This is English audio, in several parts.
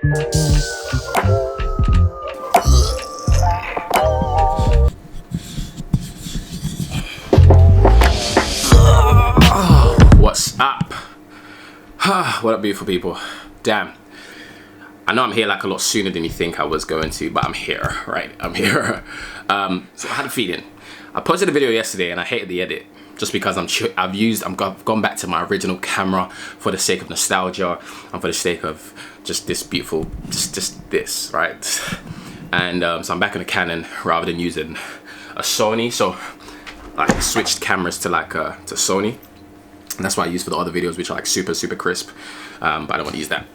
What's up? What up, beautiful people? Damn. I know I'm here like a lot sooner than you think I was going to, but I'm here, right? I'm here. So I had a feeling. I posted a video yesterday and I hated the edit just because I've gone back to my original camera for the sake of nostalgia and for the sake of just this beautiful, just this, right? And so I'm back on a Canon rather than using a Sony. So I switched cameras to to Sony. And that's what I use for the other videos, which are like super crisp, but I don't want to use that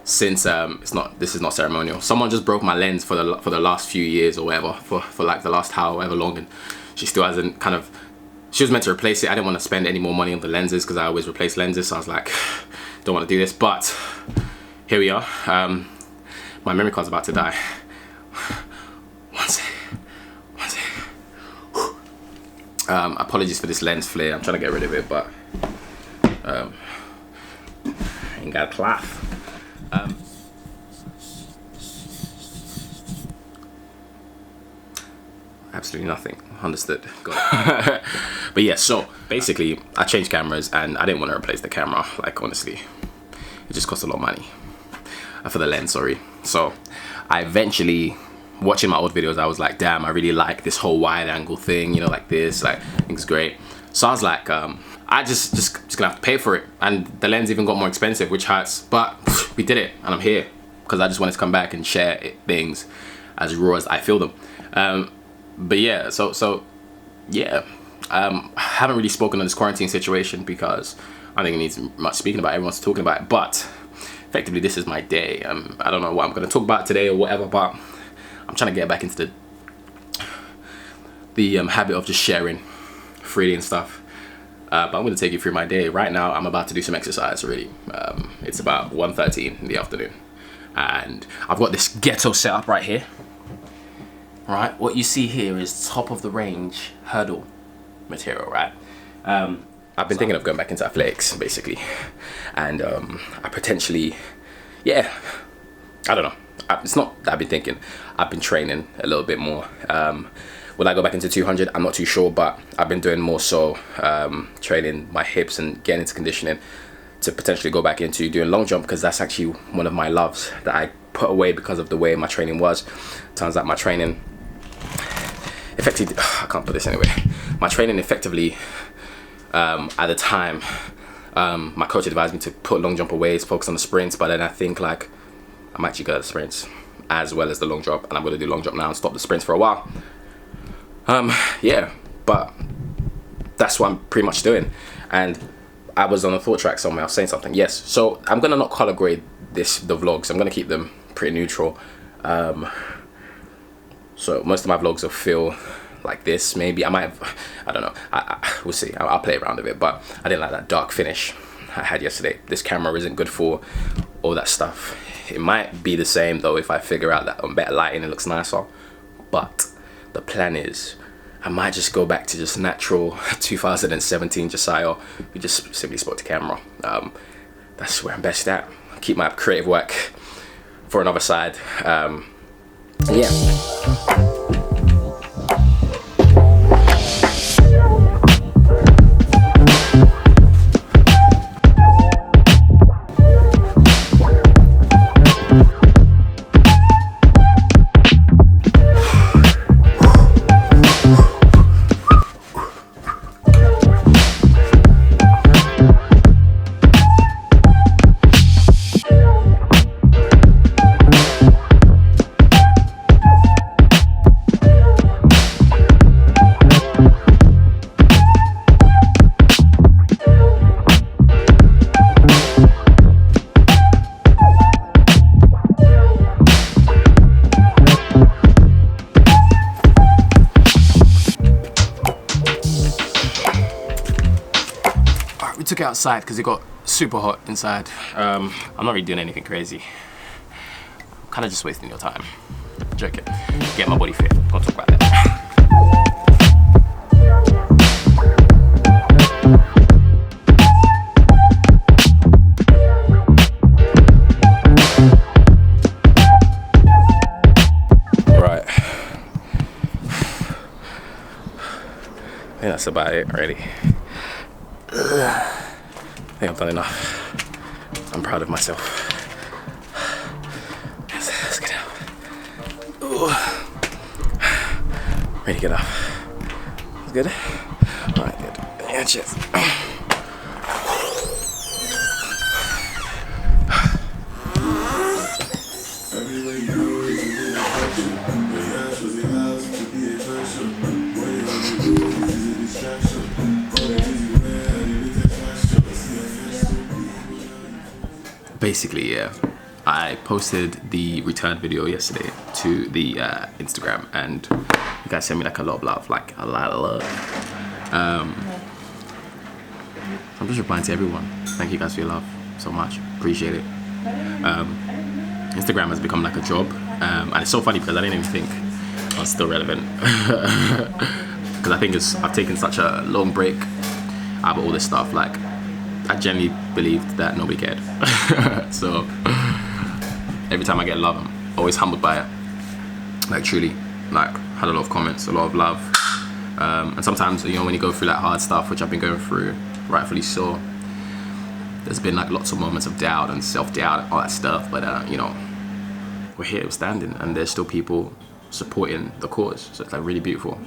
since this is not ceremonial. Someone just broke my lens for the last few years or whatever, for like the last however long, and she still hasn't she was meant to replace it. I didn't want to spend any more money on the lenses because I always replace lenses, so I was like, don't want to do this. But here we are. My memory card's about to die. One sec. Apologies for this lens flare. I'm trying to get rid of it, but ain't got a cloth. Absolutely nothing. Understood. Got it. But yeah, so basically I changed cameras and I didn't want to replace the camera. Like, honestly, it just cost a lot of money for the lens, sorry. So I eventually, watching my old videos, I was like, damn, I really like this whole wide angle thing, you know, like this, like, I think it's great. So I was like, I just gonna have to pay for it. And the lens even got more expensive, which hurts, but we did it and I'm here because I just wanted to come back and share things as raw as I feel them. But yeah, so yeah, I haven't really spoken on this quarantine situation because I think it needs much speaking about. Everyone's talking about it, but effectively this is my day. I don't know what I'm gonna talk about today or whatever, but I'm trying to get back into the habit of just sharing freely and stuff. But I'm going to take you through my day. Right now, I'm about to do some exercise already. It's about 1:13 in the afternoon. And I've got this ghetto setup right here. Right, what you see here is top of the range hurdle material, right? I've been thinking of going back into athletics, basically. And I potentially, yeah, I don't know. It's not that I've been thinking. I've been training a little bit more. Will I go back into 200? I'm not too sure, but I've been doing more so training my hips and getting into conditioning to potentially go back into doing long jump, because that's actually one of my loves that I put away because of the way my training was. Turns out my training effectively, I can't put this anyway. My training effectively at the time, my coach advised me to put long jump away, focus on the sprints, but then I think like I'm actually good at the sprints as well as the long jump, and I'm going to do long jump now and stop the sprints for a while. Yeah, but that's what I'm pretty much doing. And I was on a thought track somewhere, I was saying something. Yes, so I'm going to not color grade the vlogs. I'm going to keep them pretty neutral. So most of my vlogs will feel like this. Maybe I might have, I don't know. We'll see. I'll play around with it, but I didn't like that dark finish I had yesterday. This camera isn't good for all that stuff. It might be the same though if I figure out that on better lighting it looks nicer. But the plan is I might just go back to just natural 2017 Josiah. We just simply spoke to camera. That's where I'm best at. Keep my creative work for another side. Yeah. We took it outside because it got super hot inside. I'm not really doing anything crazy. I'm kind of just wasting your time. Joking. Get my body fit. We'll talk about that. think that's about it already. I think I've done enough. I'm proud of myself. Let's get out. Ooh. Ready to get up. That's good? Alright, good. Yeah, cheers. Basically, yeah, I posted the return video yesterday to the Instagram, and you guys sent me like a lot of love, like a lot of love. I'm just replying to everyone. Thank you guys for your love so much. Appreciate it. Instagram has become like a job, and it's so funny because I didn't even think I was still relevant. Because I think I've taken such a long break out of all this stuff. Like, I genuinely believed that nobody cared. So every time I get love, I'm always humbled by it. Like, truly, like, had a lot of comments, a lot of love. And sometimes, you know, when you go through that hard stuff, which I've been going through, rightfully so, there's been like lots of moments of doubt and self-doubt and all that stuff. But you know, we're here, we're standing, and there's still people supporting the cause. So it's like really beautiful.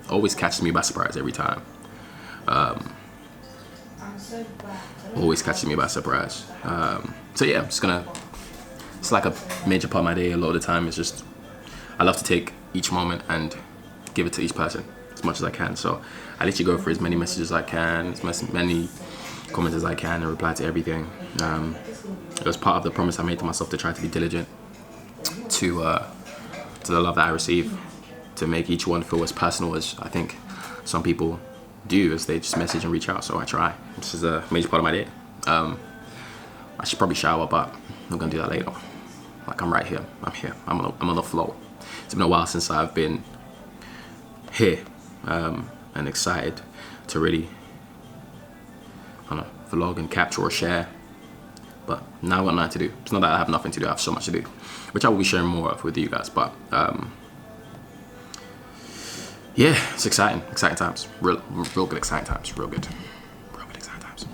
Always catches me by surprise every time. Always catches me by surprise. So yeah, it's like a major part of my day. A lot of the time, it's just, I love to take each moment and give it to each person as much as I can. So I literally go through as many messages as I can, as many comments as I can, and reply to everything. It was part of the promise I made to myself to try to be diligent to the love that I receive, to make each one feel as personal as I think some people do as they just message and reach out. So I try. This is a major part of my day. I should probably shower, but I'm gonna do that later. Like, I'm right here. I'm here. I'm on the flow. It's been a while since I've been here, and excited to really, I don't know, vlog and capture or share. But now I've got nothing to do. It's not that I have nothing to do. I have so much to do, which I will be sharing more of with you guys. But yeah, it's exciting times. Real good exciting times. Real good exciting times.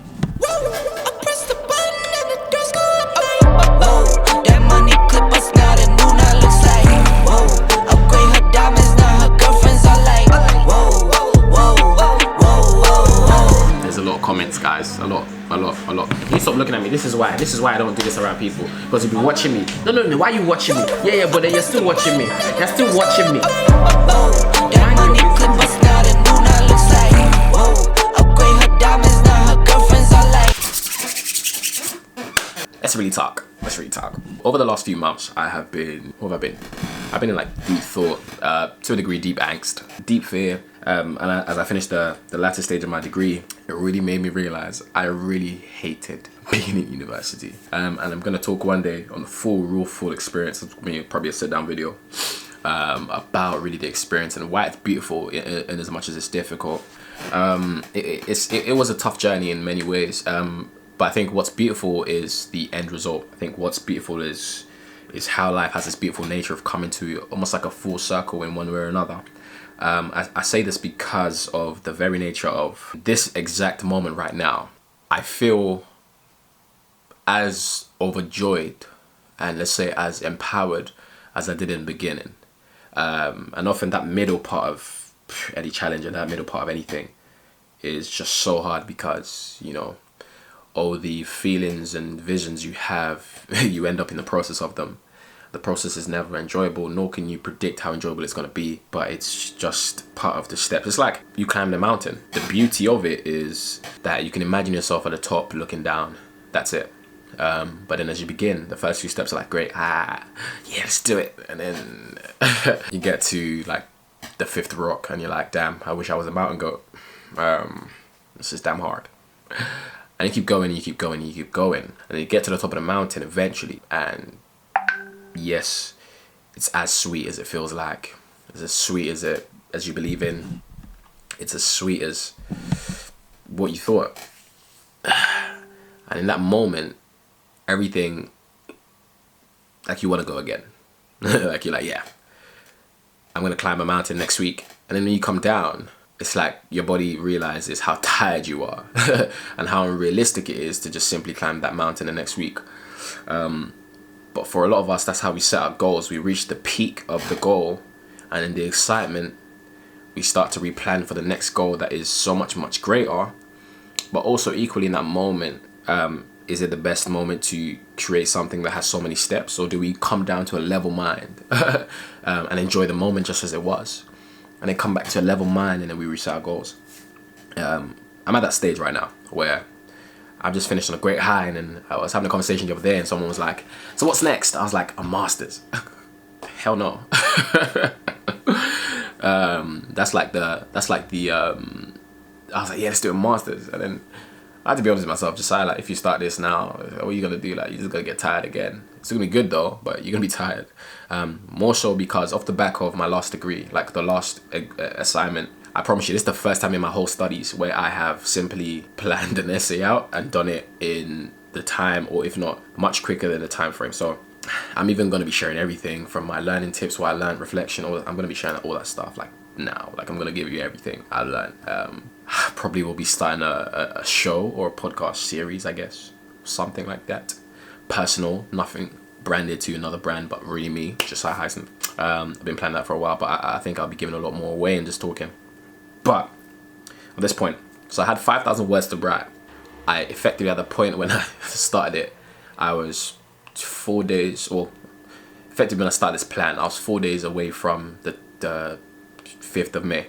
That money clip us now, the new now looks like. Whoa, upgrade her diamonds, now her girlfriends are like. Whoa. There's a lot of comments, guys. A lot. You stop looking at me. This is why I don't do this around people. Because you'll be watching me. No. Why are you watching me? Yeah, but then you're still watching me. You're still watching me. That money clip us now, the new now looks like. Whoa, upgrade her diamonds, now her girlfriends are like. Let's really talk. Over the last few months, I've been in like deep thought, to a degree, deep angst, deep fear. As I finished the latter stage of my degree, it really made me realize I really hated being in university. And I'm gonna talk one day on the full experience. It's gonna be probably a sit-down video about really the experience and why it's beautiful in as much as it's difficult. It was a tough journey in many ways. But I think what's beautiful is the end result. I think what's beautiful is how life has this beautiful nature of coming to almost like a full circle in one way or another. I say this because of the very nature of this exact moment right now. I feel as overjoyed and, let's say, as empowered as I did in the beginning. And often that middle part of any challenge and that middle part of anything is just so hard because, you know, all the feelings and visions you have, you end up in the process of them. The process is never enjoyable, nor can you predict how enjoyable it's going to be, but it's just part of the steps. It's like you climb the mountain. The beauty of it is that you can imagine yourself at the top looking down. That's it. But then as you begin, the first few steps are like, great, yeah, let's do it. And then you get to like the fifth rock and you're like, damn, I wish I was a mountain goat. This is damn hard. And you keep going, and you keep going, and you keep going. And you get to the top of the mountain eventually. And yes, it's as sweet as it feels like. It's as sweet as you believe in. It's as sweet as what you thought. And in that moment, everything, like you want to go again. Like you're like, yeah, I'm going to climb a mountain next week. And then when you come down, it's like your body realizes how tired you are and how unrealistic it is to just simply climb that mountain the next week. But for a lot of us, that's how we set our goals. We reach the peak of the goal, and in the excitement, we start to replan for the next goal that is so much, much greater. But also equally in that moment, is it the best moment to create something that has so many steps, or do we come down to a level mind and enjoy the moment just as it was, and then come back to a level mind and then we reach our goals? I'm at that stage right now where I've just finished on a great high, and then I was having a conversation the other day and someone was like, so what's next? I was like, a master's. Hell no. That's like the I was like, yeah, let's do a master's. And then I had to be honest with myself, just like, if you start this now, what are you gonna do? Like, you're just gonna get tired again. It's gonna be good though, but you're gonna be tired. More so because off the back of my last degree, like the last assignment, I promise you, this is the first time in my whole studies where I have simply planned an essay out and done it in the time, or if not much quicker than the time frame. So I'm even going to be sharing everything from my learning tips, what I learned, reflection, I'm going to be sharing all that stuff like now. Like, I'm going to give you everything I learned. Probably will be starting a show or a podcast series, I guess, something like that. Personal, nothing branded to another brand, but really me, Josiah Highsmith. I've been planning that for a while, but I think I'll be giving a lot more away and just talking. But at this point, so I had 5,000 words to write. I effectively, at the point when I started it, I was 4 days, or effectively when I started this plan, I was 4 days away from the 5th of May.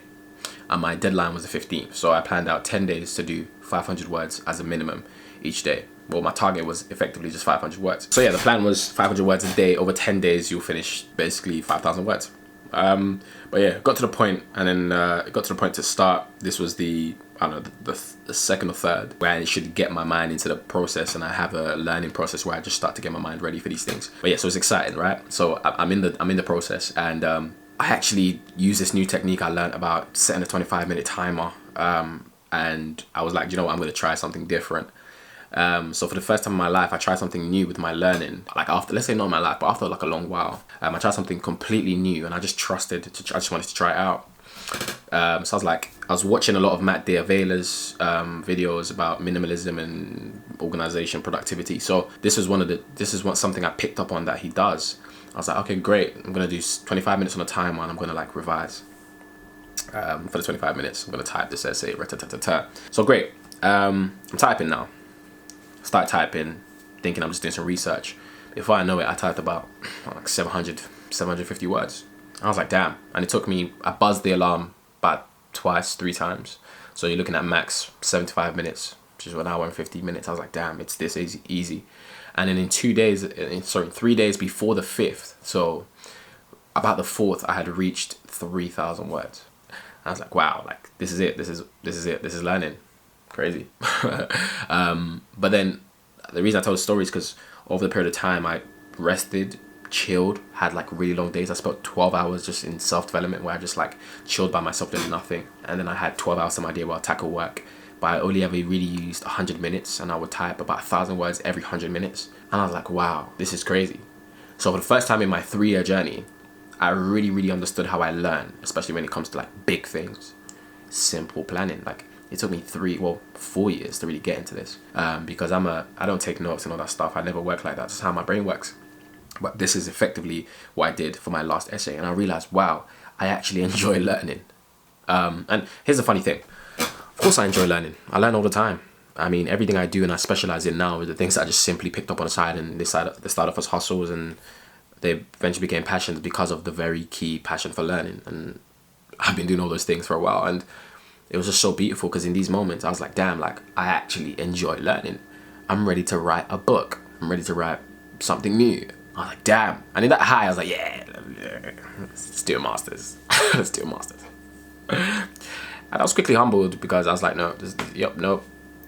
And my deadline was the 15th. So I planned out 10 days to do 500 words as a minimum each day. Well, my target was effectively just 500 words. So yeah, the plan was 500 words a day. Over 10 days, you'll finish basically 5,000 words. But yeah, got to the point, and then it got to the point to start. This was the second or third, where I should get my mind into the process, and I have a learning process where I just start to get my mind ready for these things. But yeah, so it's exciting, right? So I'm in the process, and I actually use this new technique I learned about setting a 25-minute timer. And I was like, you know what, I'm going to try something different. So for the first time in my life, I tried something new with my learning. Like after, let's say not in my life, but after like a long while, I tried something completely new, and I just I just wanted to try it out. So I was watching a lot of Matt D'Aveila's videos about minimalism and organization, productivity. So this is something I picked up on that he does. I was like, okay, great. I'm gonna do 25 minutes on a timer, and I'm gonna like revise. For the 25 minutes, I'm gonna type this essay. So great. I'm typing now. Start typing, thinking I'm just doing some research. Before I know it, I typed about like 750 words. I was like, damn. And it took me, I buzzed the alarm about 3 times. So you're looking at max 75 minutes, which is 1 hour and 50 minutes. I was like, damn, it's this easy. And then in 3 days before the 5th, so about the 4th, I had reached 3,000 words. I was like, wow, like this is it. This is learning. Crazy. But then the reason I told the story is because over the period of time I rested, chilled, had like really long days. I spent 12 hours just in self-development where I just like chilled by myself doing nothing, and then I had 12 hours to my day where I tackle work. But I only ever really used 100 minutes, and I would type about 1,000 words every 100 minutes. And I was like, wow, this is crazy. So for the first time in my 3-year journey, I really understood how I learn, especially when it comes to like big things. Simple planning. Like, it took me 4 years to really get into this, because I don't take notes and all that stuff. I never work like that. That's how my brain works. But this is effectively what I did for my last essay, and I realized, wow, I actually enjoy learning. And here's the funny thing. Of course I enjoy learning. I learn all the time. I mean, everything I do and I specialize in now are the things that I just simply picked up on the side, and they started off as hustles, and they eventually became passions because of the very key passion for learning. And I've been doing all those things for a while, and it was just so beautiful because in these moments I was like, damn, like I actually enjoy learning. I'm ready to write a book. I'm ready to write something new. I was like, damn. And in that high, I was like, yeah, let's do a master's. Let's do a master's. And I was quickly humbled because I was like, no,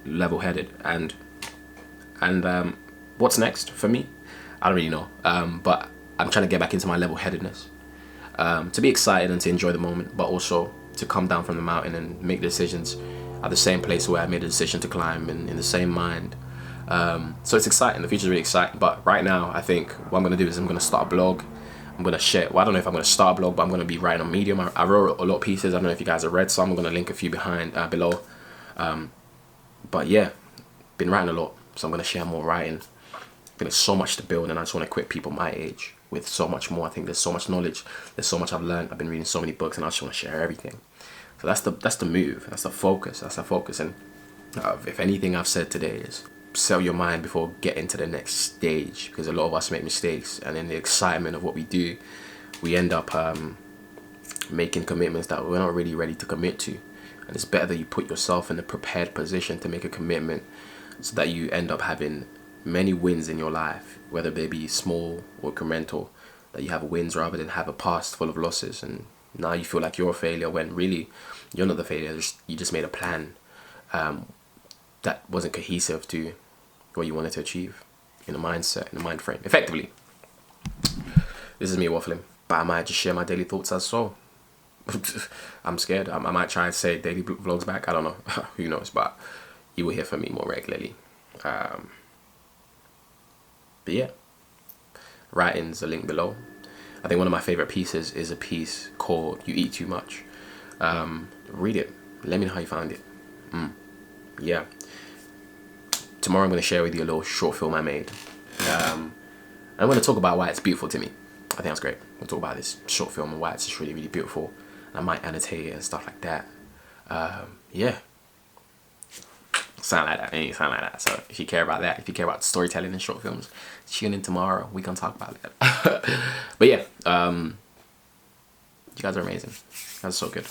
level-headed. And what's next for me? I don't really know. But I'm trying to get back into my level-headedness. To be excited and to enjoy the moment, but also to come down from the mountain and make decisions at the same place where I made a decision to climb, and in the same mind. So it's exciting. The future's really exciting. But right now, I think what I'm going to do is I'm going to start a blog. I'm gonna share. Well, I don't know if I'm gonna start a blog, but I'm gonna be writing on Medium. I wrote a lot of pieces. I don't know if you guys have read some. I'm gonna link a few below. But yeah, been writing a lot, so I'm gonna share more writing. I think there's so much to build, and I just want to equip people my age with so much more. I think there's so much knowledge. There's so much I've learned. I've been reading so many books, and I just want to share everything. So that's the move. That's the focus. That's the focus. And if anything I've said today is sell your mind before getting to the next stage, because a lot of us make mistakes, and in the excitement of what we do, we end up making commitments that we're not really ready to commit to. And it's better that you put yourself in a prepared position to make a commitment, so that you end up having many wins in your life, whether they be small or incremental, that you have wins rather than have a past full of losses. And now you feel like you're a failure when really you're not the failure. You just made a plan that wasn't cohesive to what you wanted to achieve in a mindset, in a mind frame. Effectively, this is me waffling, but I might just share my daily thoughts as so. I'm scared. I might try and say daily vlogs back. I don't know. Who knows? But you will hear from me more regularly. But yeah, writing's a link below. I think one of my favorite pieces is a piece called "You Eat Too Much." Read it. Let me know how you found it. Yeah. Tomorrow I'm going to share with you a little short film I made. I'm going to talk about why it's beautiful to me. I think that's great. We'll talk about this short film and why it's just really, really beautiful. I might annotate it and stuff like that. Yeah. Sound like that. It ain't sound like that. So if you care about that, if you care about storytelling and short films, tune in tomorrow. We can talk about that. But yeah, you guys are amazing. You guys are so good.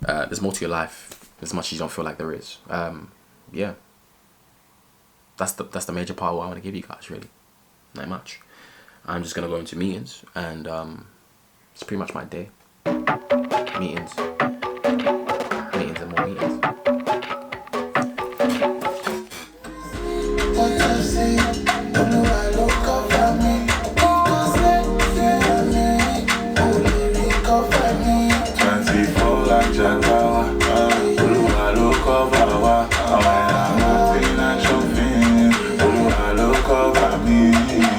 There's more to your life as much as you don't feel like there is. Yeah. That's the major part of what I want to give you guys, really. Not much. I'm just gonna go into meetings, and it's pretty much my day. Meetings and more meetings. Like